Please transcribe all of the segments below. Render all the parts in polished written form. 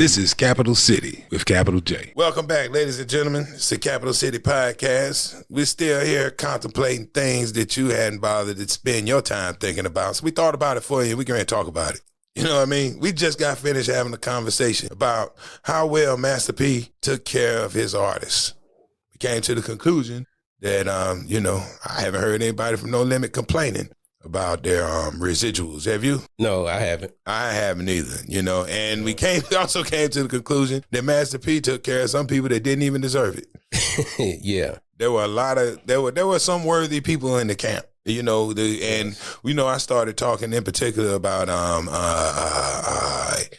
This is Capital City with Capital J. Welcome back, ladies and gentlemen. It's the Capital City Podcast. We're still here contemplating things that you hadn't bothered to spend your time thinking about. So we thought about it for you. We're going to talk about it. You know what I mean? We just got finished having a conversation about how well Master P took care of his artists. We came to the conclusion that, I haven't heard anybody from No Limit complaining about their residuals. Have you? No, I haven't. I haven't either, and we also came to the conclusion that Master P took care of some people that didn't even deserve it. Yeah. There were some worthy people in the camp, I started talking in particular about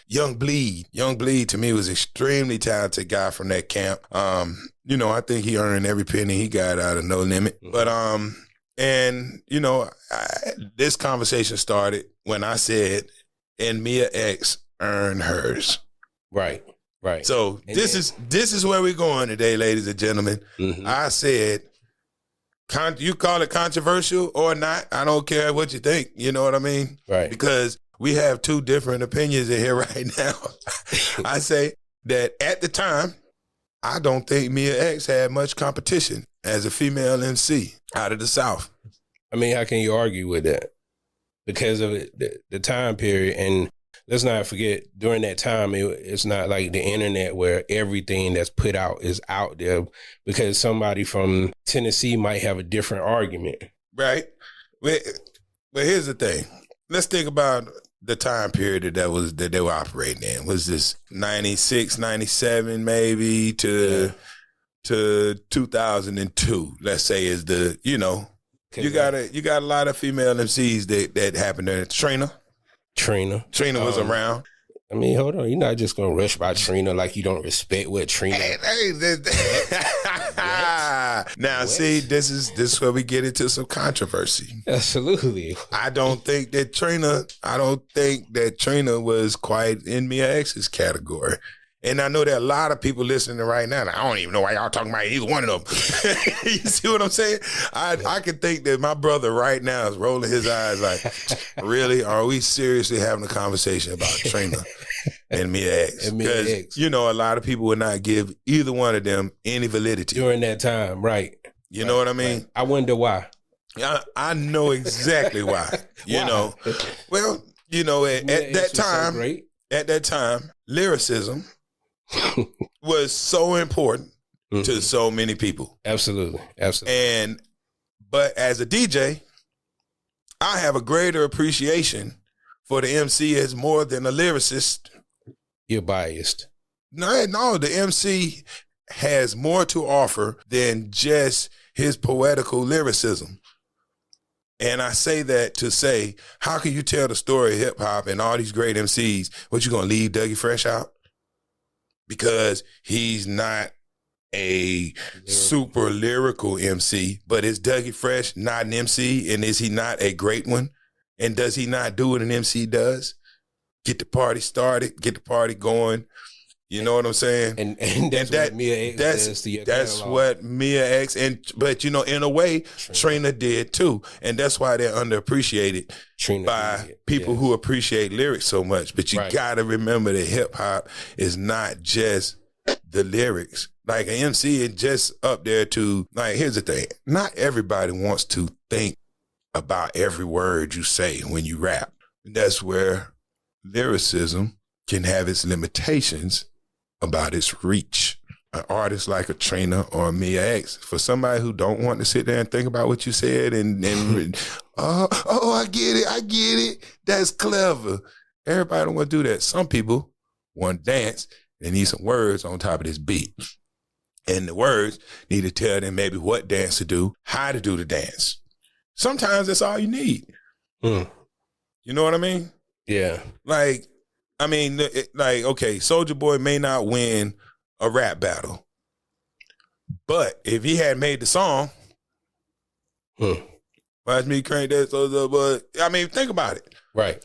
Young Bleed. Young Bleed to me was an extremely talented guy from that camp. I think he earned every penny he got out of No Limit. But this conversation started when I said, and Mia X earned hers. Right. So this is where we're going today, ladies and gentlemen. Mm-hmm. I said, you call it controversial or not, I don't care what you think. You know what I mean? Right. Because we have two different opinions in here right now. I say that at the time, I don't think Mia X had much competition as a female MC out of the South. I mean, how can you argue with that? Because of the time period. And let's not forget, during that time, it's not like the internet where everything that's put out is out there, because somebody from Tennessee might have a different argument. Right. But here's the thing. Let's think about the time period that they were operating in. Was this 96, 97 maybe to 2002, let's say, is the, you got a lot of female MCs that happened there. Trina was around. I mean, hold on. You're not just going to rush by Trina like you don't respect what Trina. Now, see, this is where we get into some controversy. Absolutely. I don't think that Trina was quite in Mia X's category. And I know there are a lot of people listening right now. I don't even know why y'all talking about either one of them. You see what I'm saying? I can think that my brother right now is rolling his eyes like, really? Are we seriously having a conversation about Trina and Mia X? Because, a lot of people would not give either one of them any validity. During that time, right. You know what I mean? Right. I wonder why. I know exactly why. Well, at that time, lyricism was so important to so many people. Absolutely. But as a DJ, I have a greater appreciation for the MC as more than a lyricist. You're biased. No, the MC has more to offer than just his poetical lyricism. And I say that to say, how can you tell the story of hip hop and all these great MCs? What, you gonna leave Dougie Fresh out? Because he's not a super lyrical MC, but is Dougie Fresh not an MC? And is he not a great one? And does he not do what an MC does? Get the party started, get the party going. You know what I'm saying? And that's what Mia X does to your catalog. That's what Mia X, but in a way, Trina did too. And that's why they're underappreciated by people who appreciate lyrics so much. But you gotta remember that hip hop is not just the lyrics. Like an MC is just up there to, like, here's the thing. Not everybody wants to think about every word you say when you rap. That's where lyricism can have its limitations about its reach. An artist like a Trina or a Mia X, for somebody who don't want to sit there and think about what you said and I get it. That's clever. Everybody don't want to do that. Some people want to dance. They need some words on top of this beat. And the words need to tell them maybe what dance to do, how to do the dance. Sometimes that's all you need. You know what I mean? Yeah. Okay, Soulja Boy may not win a rap battle, but if he had made the song, watch me crank that Soulja Boy. I mean, think about it. Right.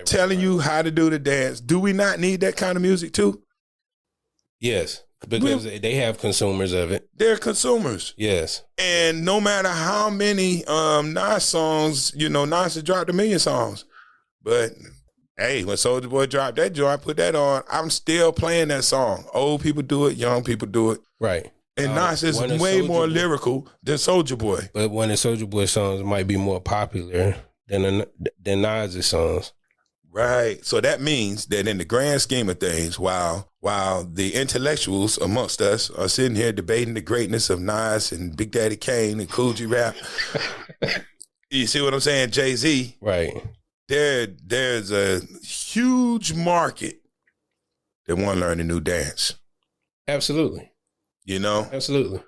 Telling you how to do the dance. Do we not need that kind of music too? Yes, because they have consumers of it. They're consumers. Yes. And no matter how many Nas songs, Nas has dropped 1 million songs, but Hey, when Soulja Boy dropped that joint, put that on, I'm still playing that song. Old people do it, young people do it. Right. And Nas is way more lyrical than Soulja Boy. But one of Soulja Boy songs might be more popular than Nas' songs. Right. So that means that in the grand scheme of things, while the intellectuals amongst us are sitting here debating the greatness of Nas and Big Daddy Kane and Cool G Rap, you see what I'm saying? Jay-Z. Right. There's a huge market that want to learn a new dance. Absolutely. You know? Absolutely.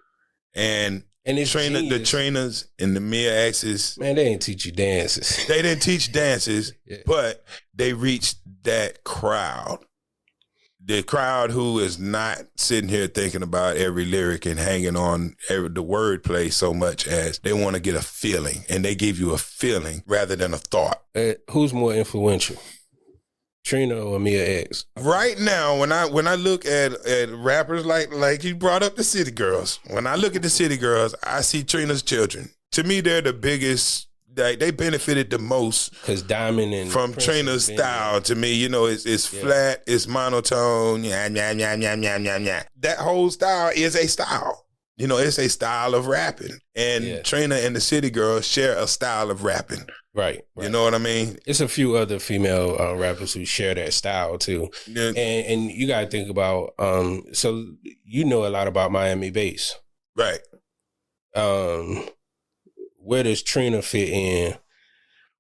And the Trinas and the Mia X's. Man, they didn't teach you dances. They didn't teach dances, yeah. But they reached that crowd. The crowd who is not sitting here thinking about every lyric and hanging on the wordplay so much as they want to get a feeling. And they give you a feeling rather than a thought. Who's more influential? Trina or Mia X? Right now, when I look at rappers like you brought up the City Girls, when I look at the City Girls, I see Trina's children. To me, they're the biggest. They benefited the most because Diamond and from Prince Trina's style. To me, you know, it's flat, it's monotone. That whole style is a style. You know, it's a style of rapping, and Trina and the City Girls share a style of rapping. Right. You know what I mean? It's a few other female rappers who share that style too. Yeah. And you got to think about, so you know a lot about Miami bass. Right. Where does Trina fit in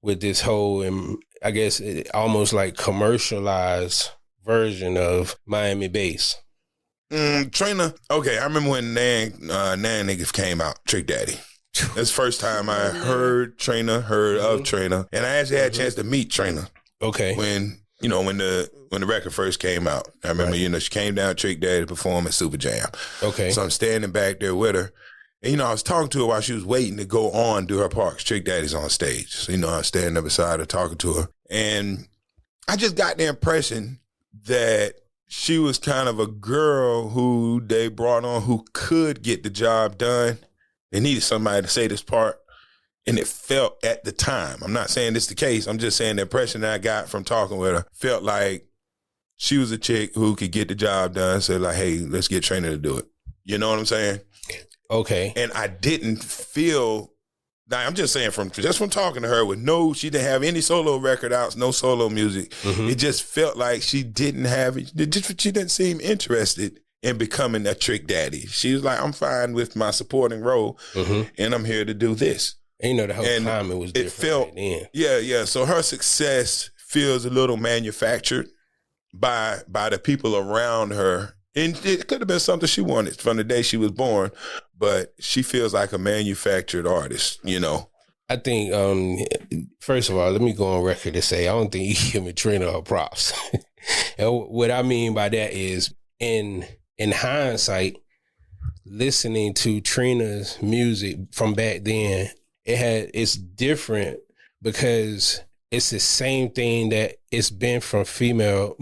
with this whole, I guess, almost like commercialized version of Miami bass? Trina, okay, I remember when Nan niggas came out, Trick Daddy. That's the first time I heard of Trina, and I actually had a chance to meet Trina. Okay. When the record first came out, I remember she came down Trick Daddy to perform at Super Jam. Okay. So I'm standing back there with her, and I was talking to her while she was waiting to go on do her parts. Trick Daddy's on stage, so I was standing there beside her talking to her, and I just got the impression that she was kind of a girl who they brought on who could get the job done. They needed somebody to say this part, and it felt at the time. I'm not saying this is the case. I'm just saying the impression that I got from talking with her felt like she was a chick who could get the job done. So like, hey, let's get Trina to do it. You know what I'm saying? Okay. And I didn't feel. Now, I'm just saying from talking to her she didn't have any solo record outs, no solo music. Mm-hmm. It just felt like she didn't have it. She didn't seem interested in becoming a Trick Daddy. She was like, I'm fine with my supporting role, and I'm here to do this. And the whole climate was different. It felt, right then. Yeah. So her success feels a little manufactured by the people around her. And it could have been something she wanted from the day she was born, but she feels like a manufactured artist, I think, first of all, let me go on record to say, I don't think you give me Trina her props. And what I mean by that is, in hindsight, listening to Trina's music from back then, it's different because it's the same thing that it's been from female,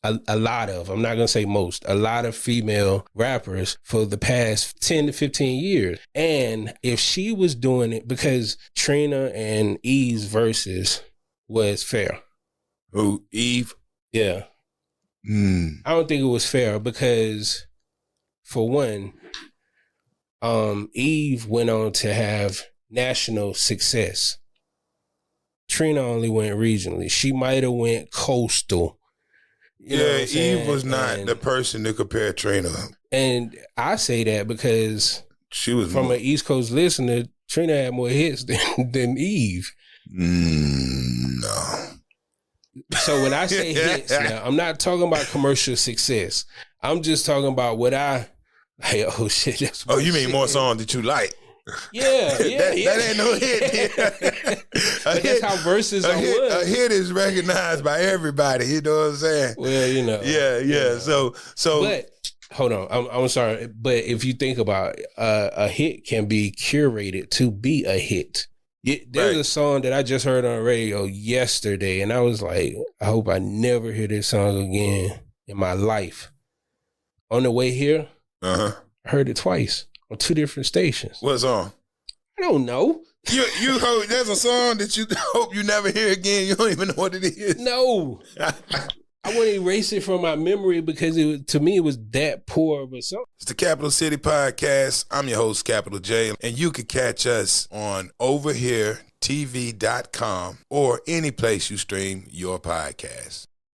a lot of, I'm not going to say most, a lot of female rappers for the past 10 to 15 years. And if she was doing it, because Trina and Eve's verses was fair. Oh, Eve? Yeah. I don't think it was fair because, for one, Eve went on to have national success. Trina only went regionally. She might have went coastal. Eve was not the person to compare Trina. And I say that because she was from an East Coast listener, Trina had more hits than Eve. No. So when I say hits now, I'm not talking about commercial success. I'm just talking about what oh shit. That's you mean more songs that you like? Yeah. That ain't no hit. But that's how verses are. A hit is recognized by everybody. You know what I'm saying? Well, Yeah. So. But hold on, I'm sorry. But if you think about a hit can be curated to be a hit. There's a song that I just heard on the radio yesterday, and I was like, I hope I never hear this song again in my life. On the way here, I heard it twice on two different stations. What song? I don't know. You hope there's a song that you hope you never hear again. You don't even know what it is. No. I want to erase it from my memory because to me, it was that poor of a song. It's the Capital City Podcast. I'm your host, Capital J, and you can catch us on overheretv.com or any place you stream your podcast.